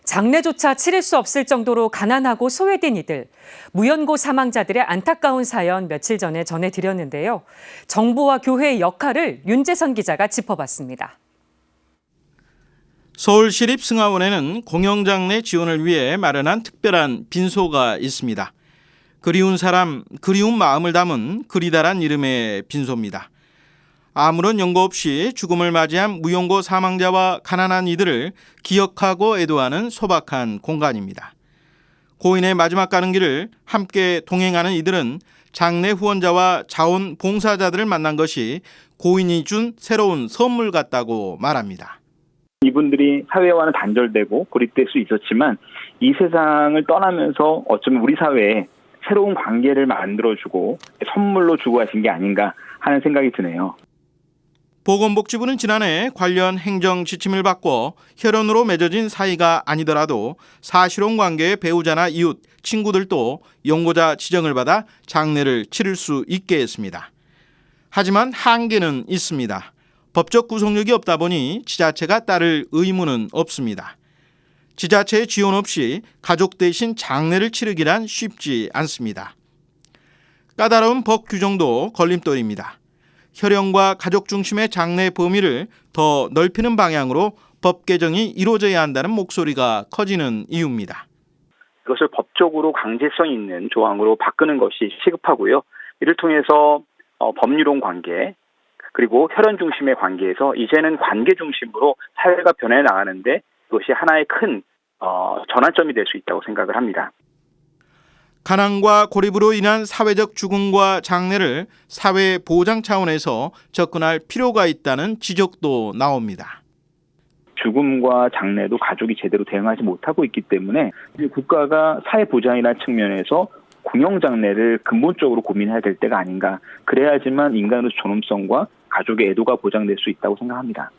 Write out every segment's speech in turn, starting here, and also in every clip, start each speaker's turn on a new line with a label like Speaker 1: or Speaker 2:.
Speaker 1: 장례조차 치를 수 없을 정도로 가난하고 소외된 이들, 무연고 사망자들의 안타까운 사연 며칠 전에 전해드렸는데요. 정부와 교회의 역할을 윤재선 기자가 짚어봤습니다.
Speaker 2: 서울시립승하원에는 공영장례 지원을 위해 마련한 특별한 빈소가 있습니다. 그리운 사람, 그리운 마음을 담은 그리다란 이름의 빈소입니다. 아무런 연고 없이 죽음을 맞이한 무연고 사망자와 가난한 이들을 기억하고 애도하는 소박한 공간입니다. 고인의 마지막 가는 길을 함께 동행하는 이들은 장례 후원자와 자원봉사자들을 만난 것이 고인이 준 새로운 선물 같다고 말합니다.
Speaker 3: 이분들이 사회와는 단절되고 고립될 수 있었지만 이 세상을 떠나면서 어쩌면 우리 사회에 새로운 관계를 만들어주고 선물로 주고 가신 게 아닌가 하는 생각이 드네요.
Speaker 2: 보건복지부는 지난해 관련 행정 지침을 바꿔 혈연으로 맺어진 사이가 아니더라도 사실혼 관계의 배우자나 이웃, 친구들도 연고자 지정을 받아 장례를 치를 수 있게 했습니다. 하지만 한계는 있습니다. 법적 구속력이 없다 보니 지자체가 따를 의무는 없습니다. 지자체의 지원 없이 가족 대신 장례를 치르기란 쉽지 않습니다. 까다로운 법 규정도 걸림돌입니다. 혈연과 가족 중심의 장례 범위를 더 넓히는 방향으로 법 개정이 이루어져야 한다는 목소리가 커지는 이유입니다.
Speaker 3: 이것을 법적으로 강제성 있는 조항으로 바꾸는 것이 시급하고요. 이를 통해서 법률론 관계 그리고 혈연 중심의 관계에서 이제는 관계 중심으로 사회가 변해 나가는데 이것이 하나의 큰 전환점이 될 수 있다고 생각을 합니다.
Speaker 2: 가난과 고립으로 인한 사회적 죽음과 장례를 사회 보장 차원에서 접근할 필요가 있다는 지적도 나옵니다.
Speaker 3: 죽음과 장례도 가족이 제대로 대응하지 못하고 있기 때문에 국가가 사회 보장이라는 측면에서 공영장례를 근본적으로 고민해야 될 때가 아닌가. 그래야지만 인간의 존엄성과 가족의 애도가 보장될 수 있다고 생각합니다.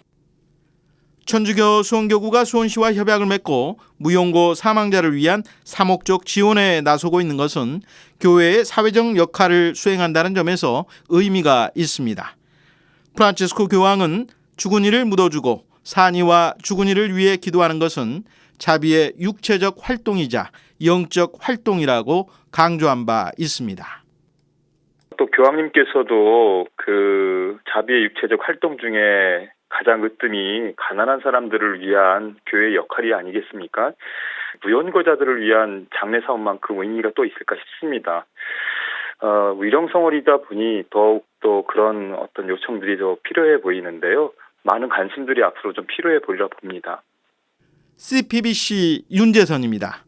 Speaker 2: 천주교 수원교구가 수원시와 협약을 맺고 무연고 사망자를 위한 사목적 지원에 나서고 있는 것은 교회의 사회적 역할을 수행한다는 점에서 의미가 있습니다. 프란치스코 교황은 죽은 이를 묻어주고 산이와 죽은 이를 위해 기도하는 것은 자비의 육체적 활동이자 영적 활동이라고 강조한 바 있습니다.
Speaker 4: 또 교황님께서도 그 자비의 육체적 활동 중에 가장 으뜸이 가난한 사람들을 위한 교회의 역할이 아니겠습니까? 무연고자들을 위한 장례 사업만큼 의미가 또 있을까 싶습니다. 위령성월이다 보니 더욱더 그런 어떤 요청들이 더 필요해 보이는데요. 많은 관심들이 앞으로 좀 필요해 보리라 봅니다.
Speaker 2: CPBC 윤재선입니다.